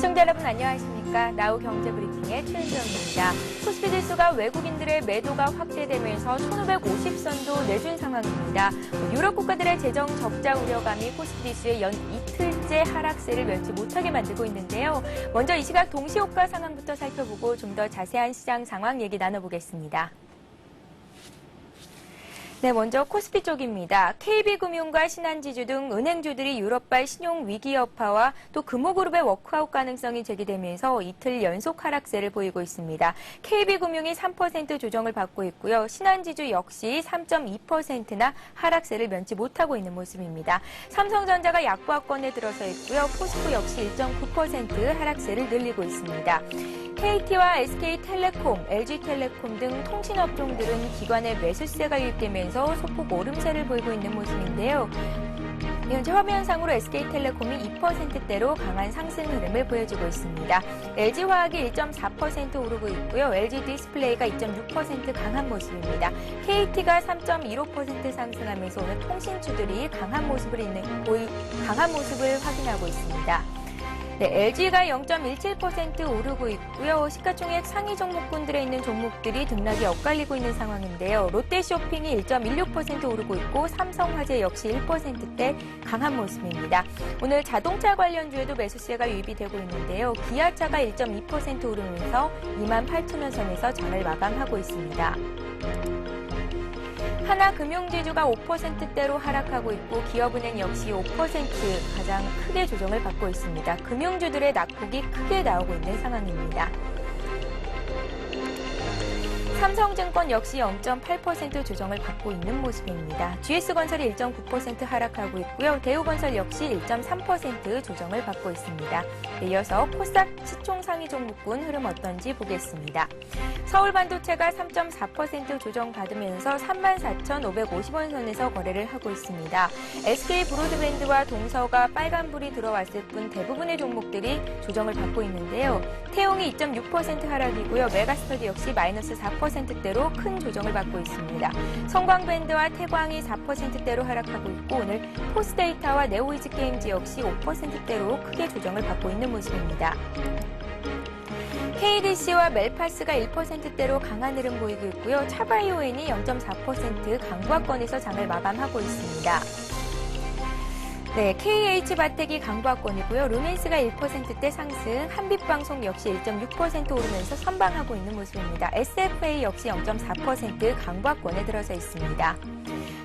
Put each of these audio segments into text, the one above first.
시청자 여러분 안녕하십니까? 나우 경제브리핑의 최은정입니다. 코스피 지수가 외국인들의 매도가 확대되면서 1550선도 내준 상황입니다. 유럽 국가들의 재정 적자 우려감이 코스피 지수의 연 이틀째 하락세를 면치 못하게 만들고 있는데요. 먼저 이 시각 동시효과 상황부터 살펴보고 좀 더 자세한 시장 상황 얘기 나눠보겠습니다. 네, 먼저 코스피 쪽입니다. KB금융과 신한지주 등 은행주들이 유럽발 신용 위기 여파와 또 금호그룹의 워크아웃 가능성이 제기되면서 이틀 연속 하락세를 보이고 있습니다. KB금융이 3% 조정을 받고 있고요. 신한지주 역시 3.2%나 하락세를 면치 못하고 있는 모습입니다. 삼성전자가 약보합권에 들어서 있고요. 포스코 역시 1.9% 하락세를 늘리고 있습니다. KT와 SK텔레콤, LG텔레콤 등 통신업종들은 기관의 매수세가 유입되면서 소폭 오름세를 보이고 있는 모습인데요. 현재 화면상으로 SK텔레콤이 2%대로 강한 상승 흐름을 보여주고 있습니다. LG화학이 1.4% 오르고 있고요. LG디스플레이가 2.6% 강한 모습입니다. KT가 3.15% 상승하면서 오늘 통신주들이 강한 모습을 확인하고 있습니다. 네, LG가 0.17% 오르고 있고요. 시가총액 상위 종목군들에 있는 종목들이 등락이 엇갈리고 있는 상황인데요. 롯데쇼핑이 1.16% 오르고 있고 삼성화재 역시 1%대 강한 모습입니다. 오늘 자동차 관련주에도 매수세가 유입이 되고 있는데요. 기아차가 1.2% 오르면서 28,000원 선에서 장을 마감하고 있습니다. 하나금융지주가 5%대로 하락하고 있고 기업은행 역시 5% 가장 크게 조정을 받고 있습니다. 금융주들의 낙폭이 크게 나오고 있는 상황입니다. 삼성증권 역시 0.8% 조정을 받고 있는 모습입니다. GS건설이 1.9% 하락하고 있고요. 대우건설 역시 1.3% 조정을 받고 있습니다. 이어서 코스닥 시총 상위 종목군 흐름 어떤지 보겠습니다. 서울반도체가 3.4% 조정받으면서 34,550원 선에서 거래를 하고 있습니다. SK브로드밴드와 동서가 빨간불이 들어왔을 뿐 대부분의 종목들이 조정을 받고 있는데요. 태용이 2.6% 하락이고요. 메가스터디 역시 마이너스 4%대로 큰 조정을 받고 있습니다. 성광밴드와 태광이 4%대로 하락하고 있고 오늘 포스데이터와 네오이즈게임즈 역시 5%대로 크게 조정을 받고 있는 모습입니다. KDC와 멜파스가 1%대로 강한 흐름 보이고 있고요. 차바이오엔이 0.4% 강보합권에서 장을 마감하고 있습니다. 네, KH바텍이 강보합권이고요. 루멘스가 1%대 상승, 한빛방송 역시 1.6% 오르면서 선방하고 있는 모습입니다. SFA 역시 0.4% 강보합권에 들어서 있습니다.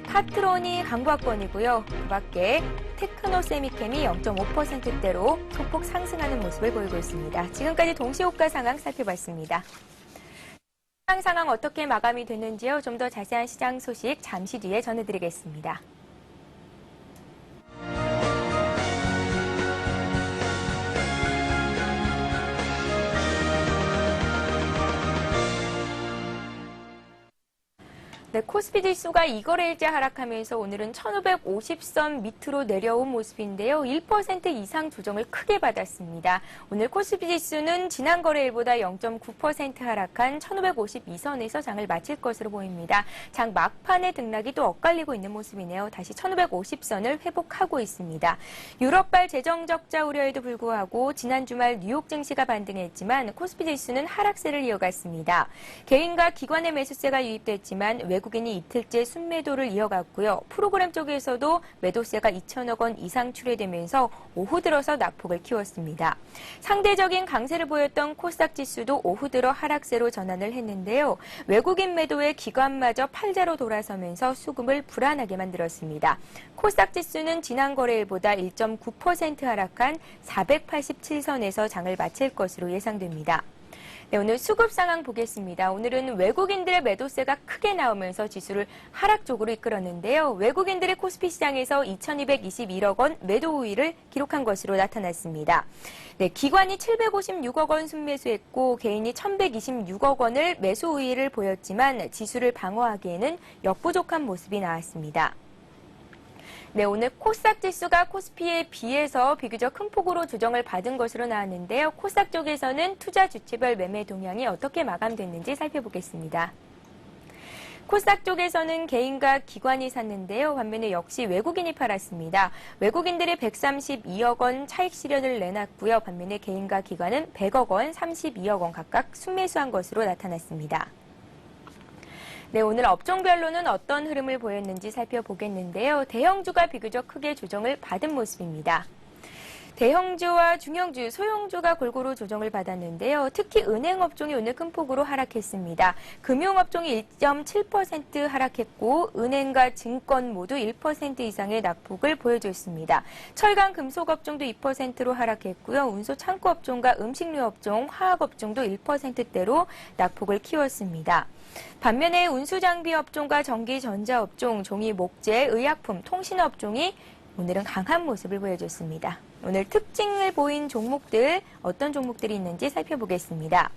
파트론이 강보합권이고요. 그 밖에 테크노세미캠이 0.5%대로 소폭 상승하는 모습을 보이고 있습니다. 지금까지 동시효과 상황 살펴봤습니다. 시장 상황 어떻게 마감이 되는지요? 좀 더 자세한 시장 소식 잠시 뒤에 전해드리겠습니다. 네, 코스피 지수가 2거래일째 하락하면서 오늘은 1550선 밑으로 내려온 모습인데요. 1% 이상 조정을 크게 받았습니다. 오늘 코스피 지수는 지난 거래일보다 0.9% 하락한 1552선에서 장을 마칠 것으로 보입니다. 장 막판에 등락이 또 엇갈리고 있는 모습이네요. 다시 1550선을 회복하고 있습니다. 유럽발 재정 적자 우려에도 불구하고 지난 주말 뉴욕 증시가 반등했지만 코스피 지수는 하락세를 이어갔습니다. 개인과 기관의 매수세가 유입됐지만 외국인이 이틀째 순매도를 이어갔고요. 프로그램 쪽에서도 매도세가 2천억 원 이상 출회되면서 오후 들어서 낙폭을 키웠습니다. 상대적인 강세를 보였던 코스닥 지수도 오후 들어 하락세로 전환을 했는데요. 외국인 매도에 기관마저 팔자로 돌아서면서 수급을 불안하게 만들었습니다. 코스닥 지수는 지난 거래일보다 1.9% 하락한 487선에서 장을 마칠 것으로 예상됩니다. 네, 오늘 수급 상황 보겠습니다. 오늘은 외국인들의 매도세가 크게 나오면서 지수를 하락 쪽으로 이끌었는데요. 외국인들의 코스피 시장에서 2,221억 원 매도 우위를 기록한 것으로 나타났습니다. 네, 기관이 756억 원 순매수했고 개인이 1,126억 원을 매수 우위를 보였지만 지수를 방어하기에는 역부족한 모습이 나왔습니다. 네, 오늘 코스닥 지수가 코스피에 비해서 비교적 큰 폭으로 조정을 받은 것으로 나왔는데요. 코스닥 쪽에서는 투자 주체별 매매 동향이 어떻게 마감됐는지 살펴보겠습니다. 코스닥 쪽에서는 개인과 기관이 샀는데요. 반면에 역시 외국인이 팔았습니다. 외국인들이 132억 원 차익 실현을 내놨고요. 반면에 개인과 기관은 100억 원, 32억 원 각각 순매수한 것으로 나타났습니다. 네, 오늘 업종별로는 어떤 흐름을 보였는지 살펴보겠는데요. 대형주가 비교적 크게 조정을 받은 모습입니다. 대형주와 중형주, 소형주가 골고루 조정을 받았는데요. 특히 은행 업종이 오늘 큰 폭으로 하락했습니다. 금융업종이 1.7% 하락했고 은행과 증권 모두 1% 이상의 낙폭을 보여줬습니다. 철강 금속업종도 2%로 하락했고요. 운소 창고업종과 음식료 업종, 화학업종도 1%대로 낙폭을 키웠습니다. 반면에 운수장비 업종과 전기 전자업종, 종이 목재, 의약품, 통신업종이 오늘은 강한 모습을 보여줬습니다. 오늘 특징을 보인 종목들, 어떤 종목들이 있는지 살펴보겠습니다.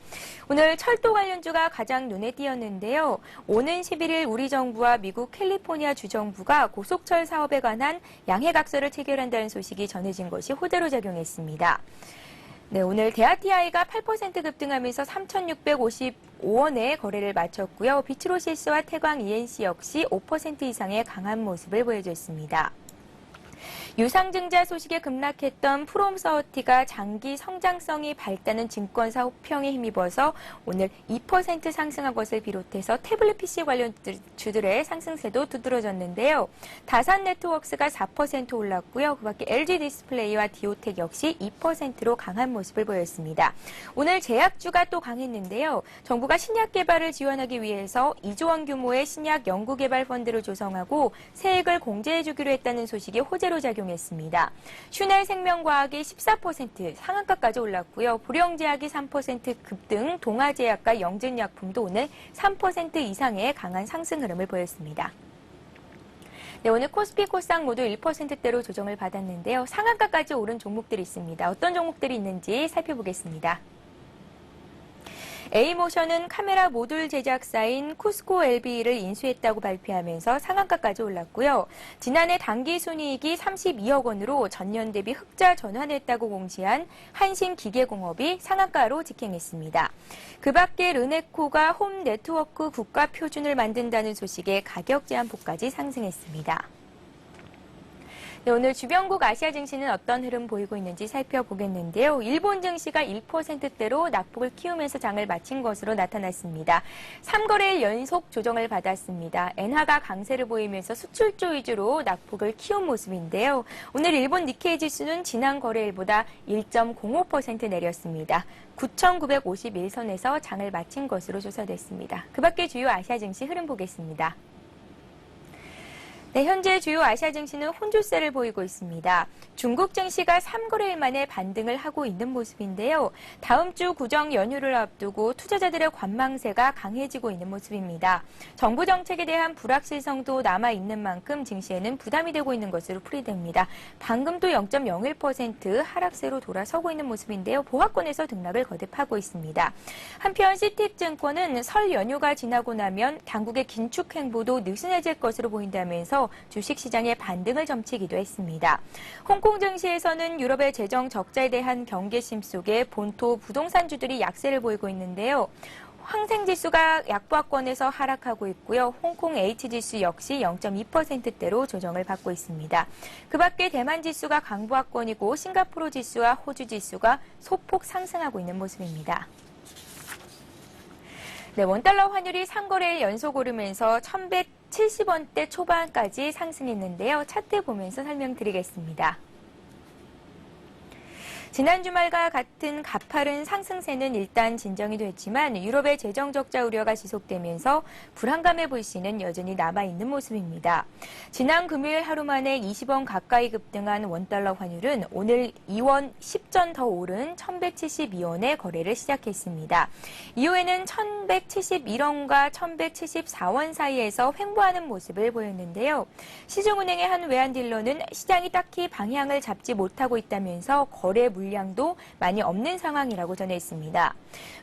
오늘 철도 관련주가 가장 눈에 띄었는데요. 오는 11일 우리 정부와 미국 캘리포니아 주정부가 고속철 사업에 관한 양해각서를 체결한다는 소식이 전해진 것이 호재로 작용했습니다. 네, 오늘 대아티아이가 8% 급등하면서 3,655원에 거래를 마쳤고요. 비트로시스와 태광 ENC 역시 5% 이상의 강한 모습을 보여줬습니다. 유상증자 소식에 급락했던 프롬서티가 장기 성장성이 밝다는 증권사 호평에 힘입어서 오늘 2% 상승한 것을 비롯해서 태블릿 PC 관련 주들의 상승세도 두드러졌는데요. 다산네트워크스가 4% 올랐고요. 그밖에 LG 디스플레이와 디오텍 역시 2%로 강한 모습을 보였습니다. 오늘 제약주가 또 강했는데요. 정부가 신약 개발을 지원하기 위해서 2조 원 규모의 신약 연구개발 펀드를 조성하고 세액을 공제해주기로 했다는 소식이 호재로 작용했습니다. 슈넬 생명과학이 14% 상한가까지 올랐고요. 보령제약이 3% 급등, 동아제약과 영진약품도 오늘 3% 이상의 강한 상승 흐름을 보였습니다. 네, 오늘 코스피, 코스닥 모두 1%대로 조정을 받았는데요. 상한가까지 오른 종목들이 있습니다. 어떤 종목들이 있는지 살펴보겠습니다. A모션은 카메라 모듈 제작사인 쿠스코 LB를 인수했다고 발표하면서 상한가까지 올랐고요. 지난해 당기순이익이 32억 원으로 전년 대비 흑자 전환했다고 공시한 한신기계공업이 상한가로 직행했습니다. 그 밖에 르네코가 홈 네트워크 국가 표준을 만든다는 소식에 가격 제한폭까지 상승했습니다. 네, 오늘 주변국 아시아 증시는 어떤 흐름 보이고 있는지 살펴보겠는데요. 일본 증시가 1%대로 낙폭을 키우면서 장을 마친 것으로 나타났습니다. 3거래일 연속 조정을 받았습니다. 엔화가 강세를 보이면서 수출주 위주로 낙폭을 키운 모습인데요. 오늘 일본 니케이 지수는 지난 거래일보다 1.05% 내렸습니다. 9,951선에서 장을 마친 것으로 조사됐습니다. 그 밖에 주요 아시아 증시 흐름 보겠습니다. 네, 현재 주요 아시아 증시는 혼조세를 보이고 있습니다. 중국 증시가 3거래일 만에 반등을 하고 있는 모습인데요. 다음 주 구정 연휴를 앞두고 투자자들의 관망세가 강해지고 있는 모습입니다. 정부 정책에 대한 불확실성도 남아있는 만큼 증시에는 부담이 되고 있는 것으로 풀이됩니다. 방금도 0.01% 하락세로 돌아서고 있는 모습인데요. 보합권에서 등락을 거듭하고 있습니다. 한편 시티증권은 설 연휴가 지나고 나면 당국의 긴축 행보도 느슨해질 것으로 보인다면서 주식시장의 반등을 점치기도 했습니다. 홍콩 증시에서는 유럽의 재정 적자에 대한 경계심 속에 본토 부동산주들이 약세를 보이고 있는데요. 항생지수가 약보합권에서 하락하고 있고요. 홍콩 H지수 역시 0.2%대로 조정을 받고 있습니다. 그 밖에 대만지수가 강보합권이고 싱가포르 지수와 호주 지수가 소폭 상승하고 있는 모습입니다. 네, 원달러 환율이 3거래일 연속 오르면서 1,170원대 초반까지 상승했는데요. 차트 보면서 설명드리겠습니다. 지난 주말과 같은 가파른 상승세는 일단 진정이 됐지만 유럽의 재정 적자 우려가 지속되면서 불안감의 불씨는 여전히 남아있는 모습입니다. 지난 금요일 하루 만에 20원 가까이 급등한 원달러 환율은 오늘 2원 10전 더 오른 1,172원에 거래를 시작했습니다. 이후에는 1,171원과 1,174원 사이에서 횡보하는 모습을 보였는데요. 시중은행의 한 외환딜러는 시장이 딱히 방향을 잡지 못하고 있다면서 거래 물량도 많이 없는 상황이라고 전했습니다.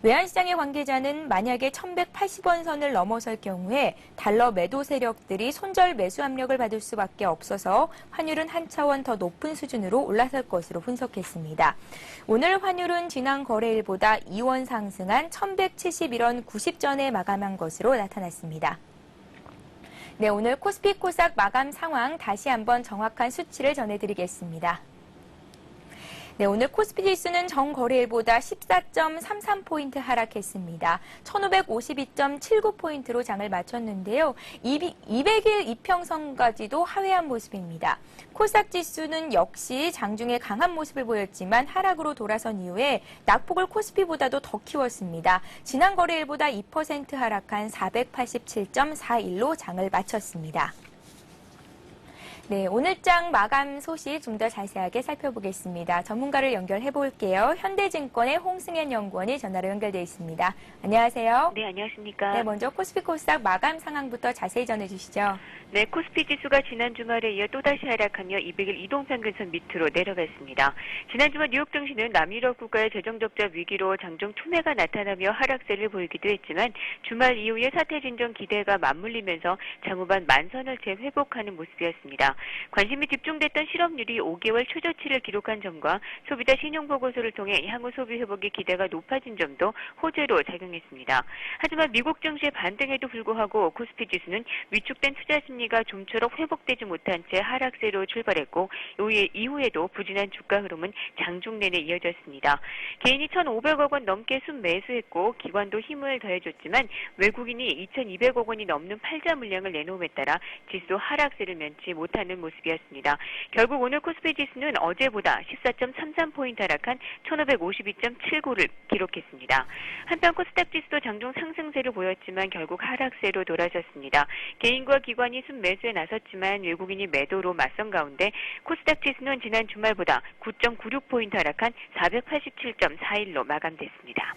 외환시장의 관계자는 만약에 1,180원 선을 넘어설 경우에 달러 매도 세력들이 손절 매수 압력을 받을 수밖에 없어서 환율은 한 차원 더 높은 수준으로 올라설 것으로 분석했습니다. 오늘 환율은 지난 거래일보다 2원 상승한 1,171원 90전에 마감한 것으로 나타났습니다. 네, 오늘 코스피 코스닥 마감 상황 다시 한번 정확한 수치를 전해드리겠습니다. 네, 오늘 코스피 지수는 전거래일보다 14.33포인트 하락했습니다. 1552.79포인트로 장을 마쳤는데요. 200일 이평선까지도 하회한 모습입니다. 코스닥 지수는 역시 장중에 강한 모습을 보였지만 하락으로 돌아선 이후에 낙폭을 코스피보다도 더 키웠습니다. 지난 거래일보다 2% 하락한 487.41로 장을 마쳤습니다. 네, 오늘장 마감 소식 좀 더 자세하게 살펴보겠습니다. 전문가를 연결해 볼게요. 현대증권의 홍승현 연구원이 전화로 연결돼 있습니다. 안녕하세요. 네, 안녕하십니까. 네, 먼저 코스피 코스닥 마감 상황부터 자세히 전해주시죠. 네, 코스피 지수가 지난 주말에 이어 또다시 하락하며 200일 이동평균선 밑으로 내려갔습니다. 지난 주말 뉴욕 증시는 남유럽 국가의 재정적자 위기로 장중 투매가 나타나며 하락세를 보이기도 했지만 주말 이후에 사태 진정 기대가 맞물리면서 장후반 만선을 재회복하는 모습이었습니다. 관심이 집중됐던 실업률이 5개월 최저치를 기록한 점과 소비자 신용보고서를 통해 향후 소비 회복의 기대가 높아진 점도 호재로 작용했습니다. 하지만 미국 증시의 반등에도 불구하고 코스피 지수는 위축된 투자 심리가 좀처럼 회복되지 못한 채 하락세로 출발했고 이후에도 부진한 주가 흐름은 장중 내내 이어졌습니다. 개인이 1,500억 원 넘게 순매수했고 기관도 힘을 더해줬지만 외국인이 2,200억 원이 넘는 팔자 물량을 내놓음에 따라 지수 하락세를 면치 못하는 모습이었습니다. 결국 오늘 코스피 지수는 어제보다 14.33포인트 하락한 1,552.79를 기록했습니다. 한편 코스닥 지수도 장중 상승세를 보였지만 결국 하락세로 돌아섰습니다. 개인과 기관이 순매수에 나섰지만 외국인이 매도로 맞선 가운데 코스닥 지수는 지난 주말보다 9.96포인트 하락한 487.41로 마감됐습니다.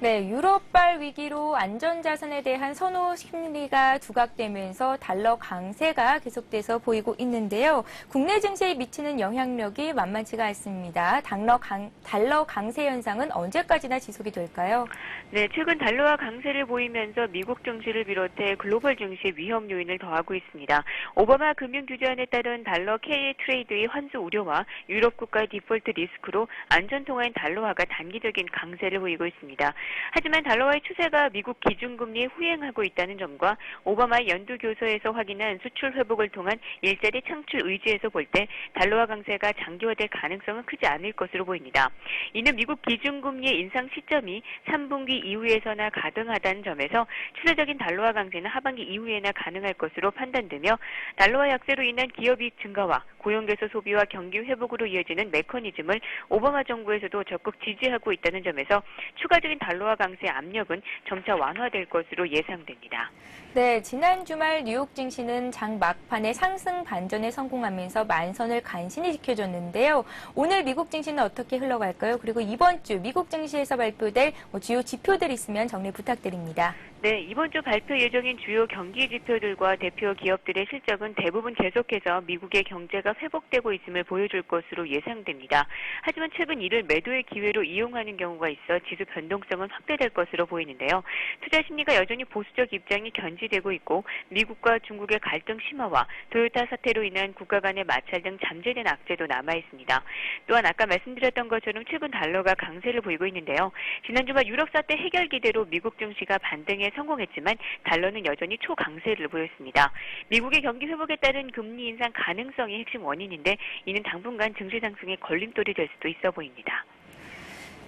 네, 유럽발 위기로 안전자산에 대한 선호 심리가 두각되면서 달러 강세가 계속돼서 보이고 있는데요. 국내 증시에 미치는 영향력이 만만치가 않습니다. 달러 강세 현상은 언제까지나 지속이 될까요? 네, 최근 달러와 강세를 보이면서 미국 증시를 비롯해 글로벌 증시의 위험 요인을 더하고 있습니다. 오바마 금융규제안에 따른 달러 K 트레이드의 환수 우려와 유럽 국가의 디폴트 리스크로 안전통화인 달러화가 단기적인 강세를 보이고 있습니다. 하지만 달러화의 추세가 미국 기준금리에 후행하고 있다는 점과 오바마의 연두교서에서 확인한 수출 회복을 통한 일자리 창출 의지에서 볼 때 달러화 강세가 장기화될 가능성은 크지 않을 것으로 보입니다. 이는 미국 기준금리의 인상 시점이 3분기 이후에서나 가능하다는 점에서 추세적인 달러화 강세는 하반기 이후에나 가능할 것으로 판단되며 달러화 약세로 인한 기업이익 증가와 고용개서 소비와 경기 회복으로 이어지는 메커니즘을 오바마 정부에서도 적극 지지하고 있다는 점에서 추가적인 달러화 강세 압력은 점차 완화될 것으로 예상됩니다. 네, 지난 주말 뉴욕 증시는 장 막판에 상승 반전에 성공하면서 만선을 간신히 지켜줬는데요. 오늘 미국 증시는 어떻게 흘러갈까요? 그리고 이번 주 미국 증시에서 발표될 주요 지표들 있으면 정리 부탁드립니다. 네, 이번 주 발표 예정인 주요 경기 지표들과 대표 기업들의 실적은 대부분 계속해서 미국의 경제가 회복되고 있음을 보여줄 것으로 예상됩니다. 하지만 최근 이를 매도의 기회로 이용하는 경우가 있어 지수 변동성은 확대될 것으로 보이는데요. 투자 심리가 여전히 보수적 입장이 견지되고 있고 미국과 중국의 갈등 심화와 토요타 사태로 인한 국가 간의 마찰 등 잠재된 악재도 남아 있습니다. 또한 아까 말씀드렸던 것처럼 최근 달러가 강세를 보이고 있는데요. 지난 주말 유럽 사태 해결 기대로 미국 증시가 반등에 성공했지만 달러는 여전히 초강세를 보였습니다. 미국의 경기 회복에 따른 금리 인상 가능성이 핵심 원인인데 이는 당분간 증시 상승의 걸림돌이 될 수도 있어 보입니다.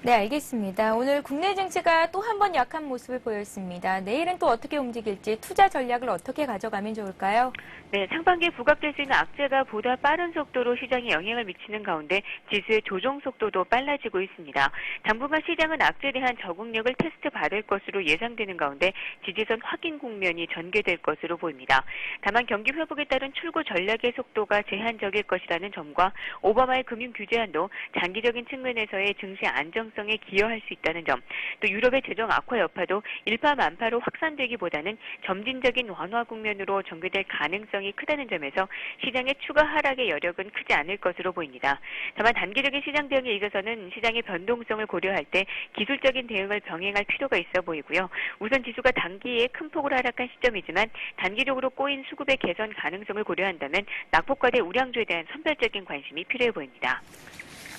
네, 알겠습니다. 오늘 국내 증시가 또 한 번 약한 모습을 보였습니다. 내일은 또 어떻게 움직일지 투자 전략을 어떻게 가져가면 좋을까요? 네, 상반기에 부각될 수 있는 악재가 보다 빠른 속도로 시장에 영향을 미치는 가운데 지수의 조정 속도도 빨라지고 있습니다. 당분간 시장은 악재에 대한 적응력을 테스트 받을 것으로 예상되는 가운데 지지선 확인 국면이 전개될 것으로 보입니다. 다만 경기 회복에 따른 출구 전략의 속도가 제한적일 것이라는 점과 오바마의 금융 규제안도 장기적인 측면에서의 증시 안정성에 기여할 수 있다는 점, 또 유럽의 재정 악화 여파도 일파만파로 확산되기보다는 점진적인 완화 국면으로 전개될 가능성이 크다는 점에서 시장의 추가 하락의 여력은 크지 않을 것으로 보입니다. 다만 단기적인 시장 대응에 있어서는 시장의 변동성을 고려할 때 기술적인 대응을 병행할 필요가 있어 보이고요. 우선 지수가 단기에 큰 폭으로 하락한 시점이지만 단기적으로 꼬인 수급의 개선 가능성을 고려한다면 낙폭과대 우량주에 대한 선별적인 관심이 필요해 보입니다.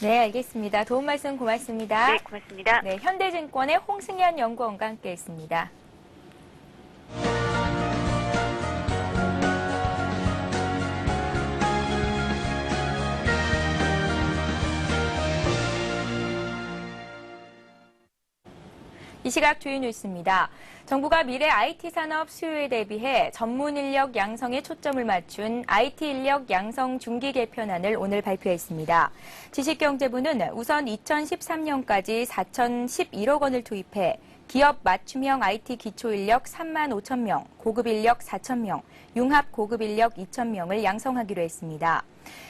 네, 알겠습니다. 도움 말씀 고맙습니다. 네, 고맙습니다. 네, 현대증권의 홍승현 연구원과 함께했습니다. 이 시각 주요 뉴스입니다. 정부가 미래 IT 산업 수요에 대비해 전문 인력 양성에 초점을 맞춘 IT 인력 양성 중기 개편안을 오늘 발표했습니다. 지식경제부는 우선 2013년까지 4,011억 원을 투입해 기업 맞춤형 IT 기초 인력 3만 5천 명, 고급 인력 4천 명, 융합 고급 인력 2천 명을 양성하기로 했습니다.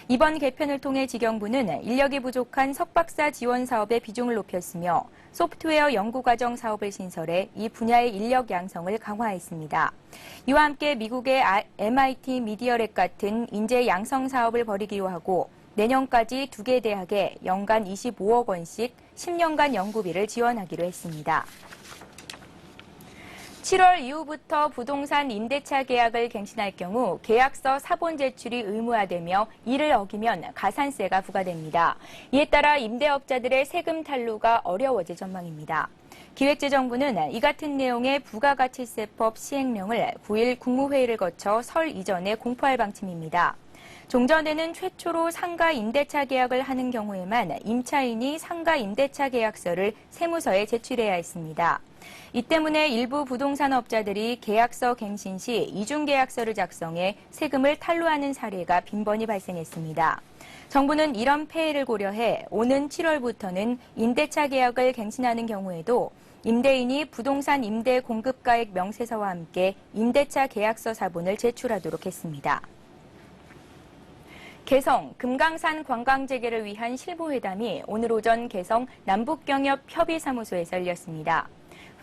이번 개편을 통해 지경부는 인력이 부족한 석박사 지원 사업의 비중을 높였으며 소프트웨어 연구과정 사업을 신설해 이 분야의 인력 양성을 강화했습니다. 이와 함께 미국의 MIT 미디어랩 같은 인재 양성 사업을 벌이기로 하고 내년까지 2개 대학에 연간 25억 원씩 10년간 연구비를 지원하기로 했습니다. 7월 이후부터 부동산 임대차 계약을 갱신할 경우 계약서 사본 제출이 의무화되며 이를 어기면 가산세가 부과됩니다. 이에 따라 임대업자들의 세금 탈루가 어려워질 전망입니다. 기획재정부는 이 같은 내용의 부가가치세법 시행령을 9일 국무회의를 거쳐 설 이전에 공포할 방침입니다. 종전에는 최초로 상가 임대차 계약을 하는 경우에만 임차인이 상가 임대차 계약서를 세무서에 제출해야 했습니다. 이 때문에 일부 부동산업자들이 계약서 갱신 시 이중계약서를 작성해 세금을 탈루하는 사례가 빈번히 발생했습니다. 정부는 이런 폐해를 고려해 오는 7월부터는 임대차 계약을 갱신하는 경우에도 임대인이 부동산 임대 공급가액 명세서와 함께 임대차 계약서 사본을 제출하도록 했습니다. 개성, 금강산 관광 재개를 위한 실무회담이 오늘 오전 개성 남북경협협의사무소에서 열렸습니다.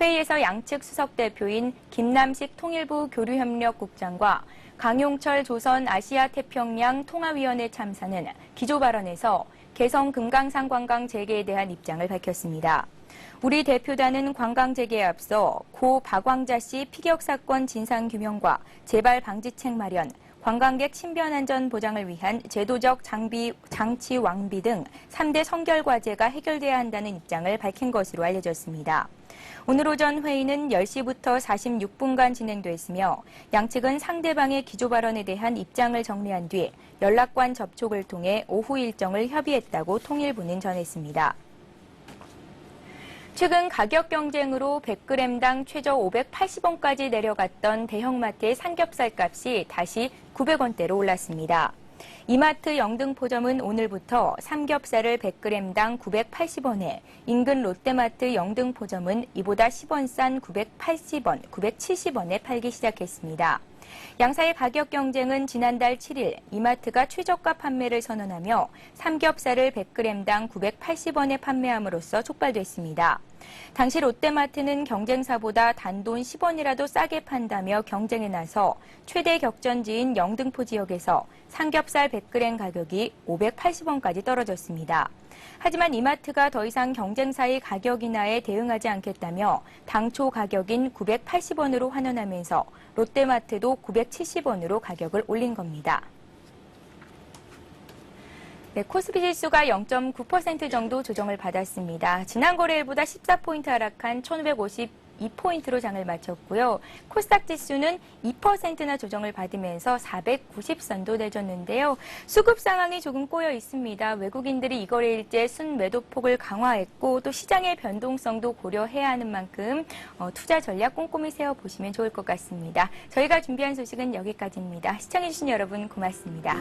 회의에서 양측 수석대표인 김남식 통일부 교류협력국장과 강용철 조선 아시아태평양 통화위원회 참사는 기조 발언에서 개성 금강산 관광 재개에 대한 입장을 밝혔습니다. 우리 대표단은 관광 재개에 앞서 고 박광자 씨 피격 사건 진상규명과 재발 방지책 마련, 관광객 신변 안전 보장을 위한 제도적 장치 완비 등 3대 선결 과제가 해결돼야 한다는 입장을 밝힌 것으로 알려졌습니다. 오늘 오전 회의는 10시부터 46분간 진행됐으며 양측은 상대방의 기조 발언에 대한 입장을 정리한 뒤 연락관 접촉을 통해 오후 일정을 협의했다고 통일부는 전했습니다. 최근 가격 경쟁으로 100g당 최저 580원까지 내려갔던 대형마트의 삼겹살 값이 다시 900원대로 올랐습니다. 이마트 영등포점은 오늘부터 삼겹살을 100g당 980원에, 인근 롯데마트 영등포점은 이보다 10원 싼 980원, 970원에 팔기 시작했습니다. 양사의 가격 경쟁은 지난달 7일 이마트가 최저가 판매를 선언하며 삼겹살을 100g당 980원에 판매함으로써 촉발됐습니다. 당시 롯데마트는 경쟁사보다 단돈 10원이라도 싸게 판다며 경쟁에 나서 최대 격전지인 영등포 지역에서 삼겹살 100g 가격이 580원까지 떨어졌습니다. 하지만 이마트가 더 이상 경쟁사의 가격 인하에 대응하지 않겠다며 당초 가격인 980원으로 환원하면서 롯데마트도 970원으로 가격을 올린 겁니다. 네, 코스피 지수가 0.9% 정도 조정을 받았습니다. 지난 거래일보다 14포인트 하락한 1,552포인트로 장을 마쳤고요. 코스닥 지수는 2%나 조정을 받으면서 490선도 내줬는데요. 수급 상황이 조금 꼬여 있습니다. 외국인들이 이 거래일째 순매도폭을 강화했고 또 시장의 변동성도 고려해야 하는 만큼 투자 전략 꼼꼼히 세워보시면 좋을 것 같습니다. 저희가 준비한 소식은 여기까지입니다. 시청해주신 여러분 고맙습니다.